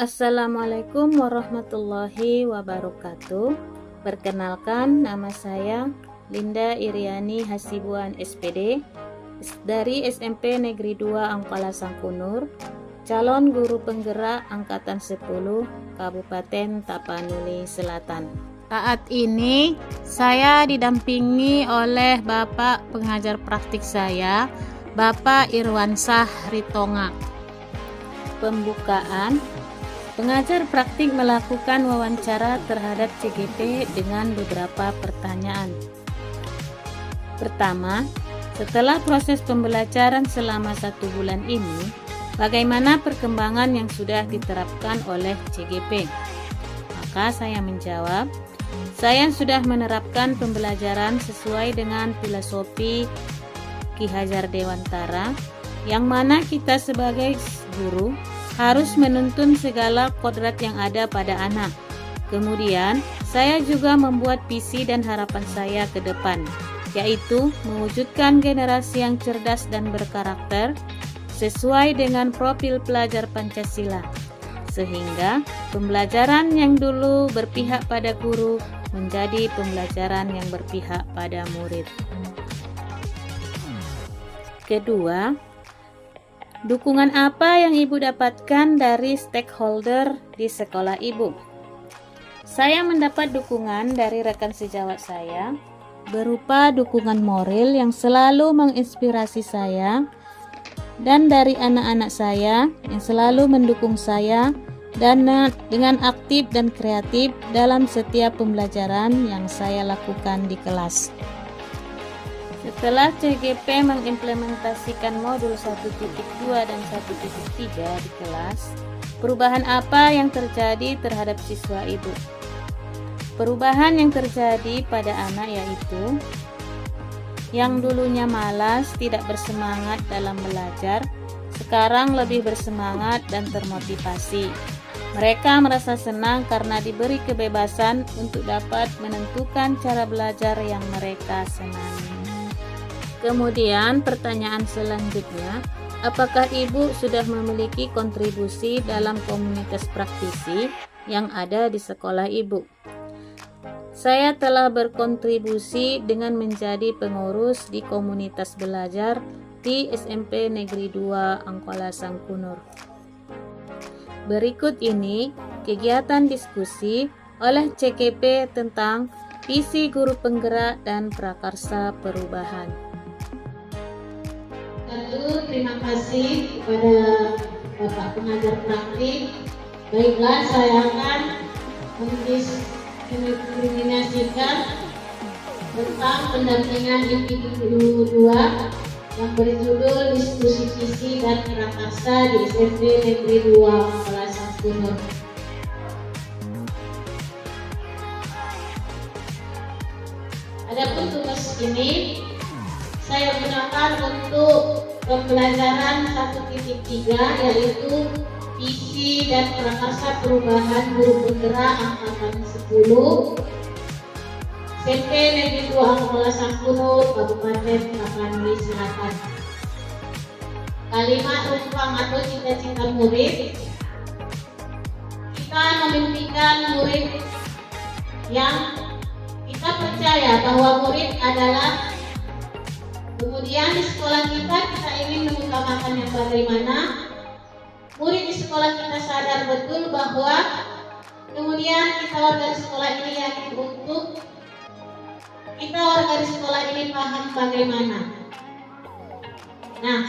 Assalamualaikum warahmatullahi wabarakatuh. Perkenalkan, nama saya Linda Iriani Hasibuan SPD dari SMP Negeri 2 Angkala Sangkunur, calon guru penggerak Angkatan 10 Kabupaten Tapanuli Selatan. Saat ini saya didampingi oleh Bapak pengajar praktik saya, Bapak Irwansah Ritonga. Pembukaan. Pengajar praktik melakukan wawancara terhadap CGP dengan beberapa pertanyaan. Pertama, setelah proses pembelajaran selama 1 bulan ini, bagaimana perkembangan yang sudah diterapkan oleh CGP? Maka saya menjawab, saya sudah menerapkan pembelajaran sesuai dengan filosofi Ki Hajar Dewantara, yang mana kita sebagai guru harus menuntun segala kodrat yang ada pada anak. Kemudian, saya juga membuat visi dan harapan saya ke depan, yaitu mewujudkan generasi yang cerdas dan berkarakter sesuai dengan profil pelajar Pancasila, sehingga pembelajaran yang dulu berpihak pada guru menjadi pembelajaran yang berpihak pada murid. Kedua, dukungan apa yang Ibu dapatkan dari stakeholder di sekolah Ibu? Saya mendapat dukungan dari rekan sejawat saya berupa dukungan moral yang selalu menginspirasi saya, dan dari anak-anak saya yang selalu mendukung saya dan dengan aktif dan kreatif dalam setiap pembelajaran yang saya lakukan di kelas. Setelah CGP mengimplementasikan modul 1.2 dan 1.3 di kelas, perubahan apa yang terjadi terhadap siswa Ibu? Perubahan yang terjadi pada anak yaitu yang dulunya malas, tidak bersemangat dalam belajar, sekarang lebih bersemangat dan termotivasi. Mereka merasa senang karena diberi kebebasan untuk dapat menentukan cara belajar yang mereka senangi. Kemudian pertanyaan selanjutnya, apakah Ibu sudah memiliki kontribusi dalam komunitas praktisi yang ada di sekolah Ibu? Saya telah berkontribusi dengan menjadi pengurus di komunitas belajar di SMP Negeri 2 Angkala Sangkunur. Berikut ini kegiatan diskusi oleh CGP tentang visi guru penggerak dan prakarsa perubahan. Terima kasih kepada Bapak pengajar praktik. Baiklah, saya akan mendiskriminasikan tentang pendampingan individu 2 yang berjudul diskusi visi dan prakarsa di SMP Negeri 2 Angkala Sangkunur. Adapun tugas ini saya gunakan untuk pembelajaran 1.3, yaitu visi dan prakarsa perubahan guru penggerak Angkatan 10 SMP Negeri 2 Angkala Sangkunur, Kabupaten Tapanuli Selatan. Kalimat rumpang atau cita-cita murid, kita memimpikan murid yang kita percaya bahwa murid adalah, kemudian di sekolah kita ingin mengutamakan yang bagaimana murid di sekolah kita sadar betul bahwa kemudian kita warga di sekolah ini yakin untuk kita warga di sekolah ini paham bagaimana. Nah,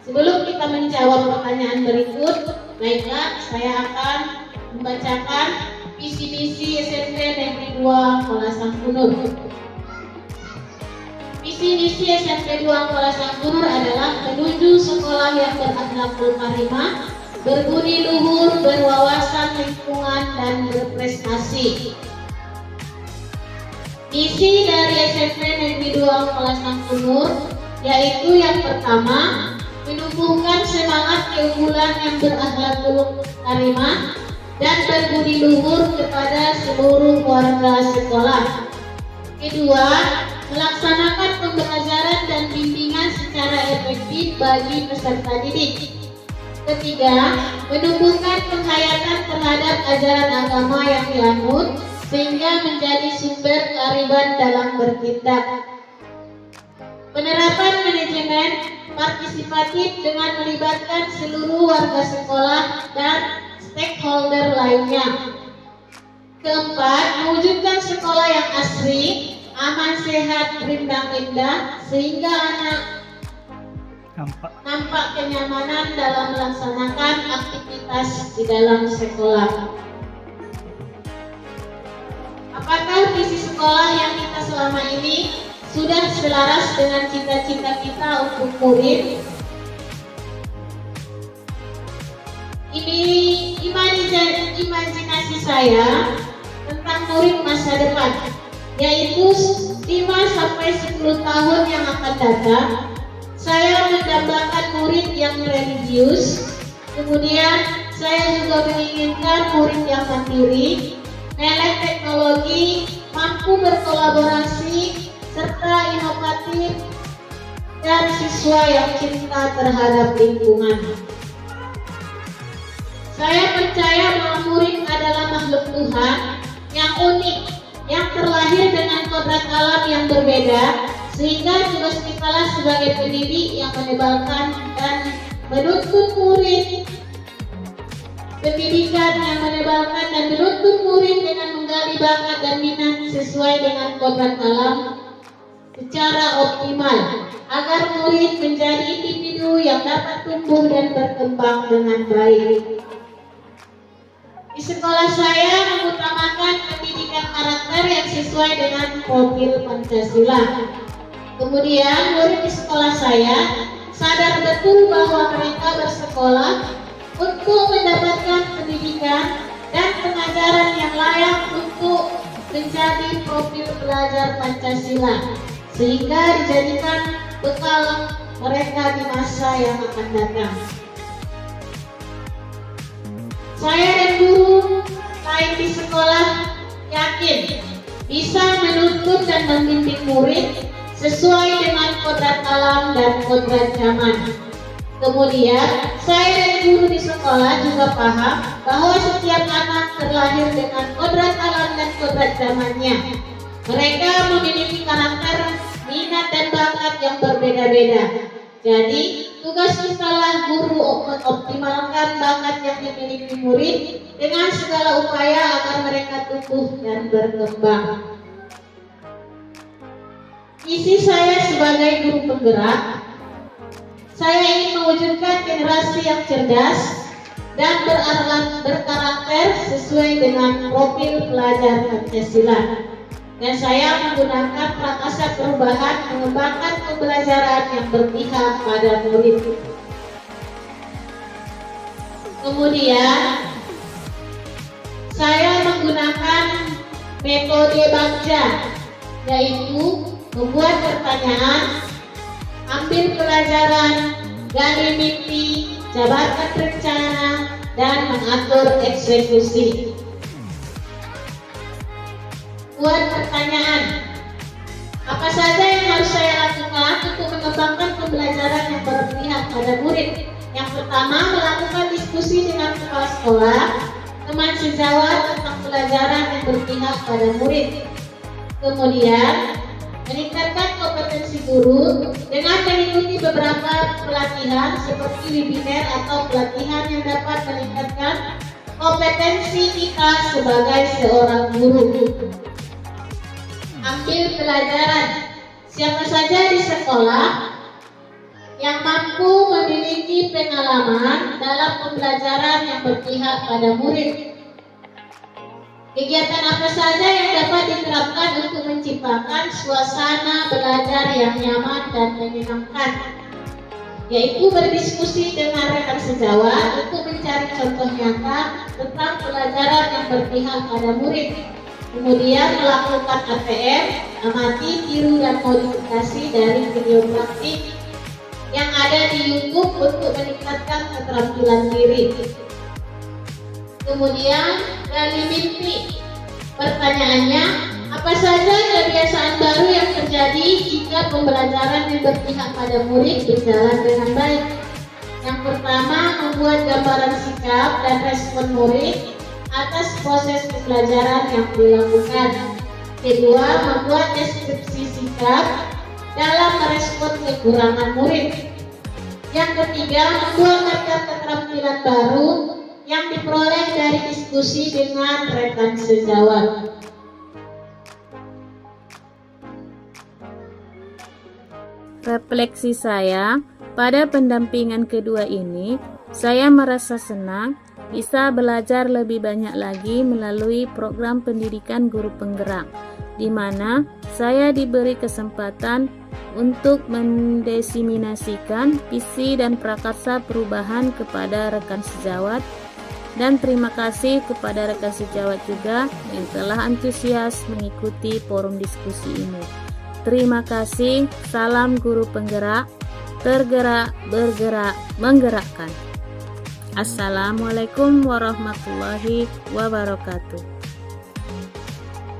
sebelum kita menjawab pertanyaan berikut, baiklah saya akan membacakan visi misi SMP Negeri 2 Angkala Sangkunur. Visi misi SMP 2 Angkala Sangkunur adalah menuju sekolah yang berakhlakul karimah, berbudi luhur, berwawasan lingkungan, dan berprestasi. Misi dari SMP Negeri 2 Angkala Sangkunur yaitu yang pertama, menumbuhkan semangat keunggulan yang berakhlakul karimah dan berbudi luhur kepada seluruh warga sekolah. Kedua, melaksanakan pembelajaran dan bimbingan secara efektif bagi peserta didik. Ketiga, menumbuhkan penghayatan terhadap ajaran agama yang dianut sehingga menjadi sumber kearifan dalam bertindak. Penerapan manajemen partisipatif dengan melibatkan seluruh warga sekolah dan stakeholder lainnya. Keempat, mewujudkan sekolah yang asri, aman, sehat, rindang indah sehingga anak nampak kenyamanan dalam melaksanakan aktivitas di dalam sekolah. Apakah visi sekolah yang kita selama ini sudah selaras dengan cita-cita kita untuk murid? Ini imajinasi saya tentang murid masa depan, yaitu 5-10 tahun yang akan datang. Saya mendambakan murid yang religius, kemudian saya juga menginginkan murid yang mandiri, melek teknologi, mampu berkolaborasi, serta inovatif, dan siswa yang cinta terhadap lingkungan. Saya percaya bahwa murid adalah makhluk Tuhan yang unik, yang terlahir dengan kodrat alam yang berbeda, sehingga tugas kitalah sebagai pendidik yang menebalkan dan menuntun murid, pendidikan yang menebalkan dan menuntun murid dengan menggali bakat dan minat sesuai dengan kodrat alam secara optimal, agar murid menjadi individu yang dapat tumbuh dan berkembang dengan baik. Di sekolah saya mengutamakan pendidikan karakter yang sesuai dengan profil Pancasila. Kemudian murid di sekolah saya sadar betul bahwa mereka bersekolah untuk mendapatkan pendidikan dan pengajaran yang layak untuk menjadi profil pelajar Pancasila, sehingga dijadikan bekal mereka di masa yang akan datang. Saya dan guru lain di sekolah yakin bisa menuntun dan membimbing murid sesuai dengan kodrat alam dan kodrat zaman. Kemudian, saya dan guru di sekolah juga paham bahwa setiap anak terlahir dengan kodrat alam dan kodrat zamannya. Mereka memiliki karakter, minat, dan bakat yang berbeda-beda. Jadi, tugas kitalah guru mengoptimalkan bakat yang dimiliki murid dengan segala upaya agar mereka tumbuh dan berkembang. Visi saya sebagai guru penggerak, saya ingin mewujudkan generasi yang cerdas dan berkarakter sesuai dengan profil pelajar Pancasila. Dan saya menggunakan prakasa perubahan mengembangkan pembelajaran yang berpihak pada murid. Kemudian, saya menggunakan metode Bagja, yaitu membuat pertanyaan, ambil pelajaran, gali mimpi, jabarkan rencana, dan mengatur eksekusi. Buat pertanyaan, apa saja yang harus saya lakukan untuk mengembangkan pembelajaran yang berpihak pada murid? Yang pertama, melakukan diskusi dengan kepala sekolah, teman sejawat tentang pelajaran yang berpihak pada murid. Kemudian, meningkatkan kompetensi guru dengan mengikuti beberapa pelatihan seperti webinar atau pelatihan yang dapat meningkatkan kompetensi kita sebagai seorang guru. Ambil pelajaran, siapa saja di sekolah yang mampu memiliki pengalaman dalam pembelajaran yang berpihak pada murid. Kegiatan apa saja yang dapat diterapkan untuk menciptakan suasana belajar yang nyaman dan menyenangkan, yaitu berdiskusi dengan rekan sejawat untuk mencari contoh nyata tentang pelajaran yang berpihak pada murid. Kemudian melakukan ATM, amati, tiru, dan modifikasi dari video praktik yang ada di YouTube untuk meningkatkan keterampilan diri. Kemudian gali mimpi. Pertanyaannya, apa saja kebiasaan baru yang terjadi jika pembelajaran yang berpihak pada murid berjalan dengan baik? Yang pertama, membuat gambaran sikap dan respon murid atas proses pembelajaran yang dilakukan. Kedua, membuat deskripsi sikap dalam merespon kekurangan murid. Yang ketiga, membuat daftar keterampilan baru yang diperoleh dari diskusi dengan rekan sejawat. Refleksi saya, pada pendampingan kedua ini, saya merasa senang bisa belajar lebih banyak lagi melalui program pendidikan guru penggerak, di mana saya diberi kesempatan untuk mendesiminasikan visi dan prakarsa perubahan kepada rekan sejawat, dan terima kasih kepada rekan sejawat juga yang telah antusias mengikuti forum diskusi ini. Terima kasih, salam guru penggerak, tergerak, bergerak, menggerakkan. Assalamualaikum warahmatullahi wabarakatuh.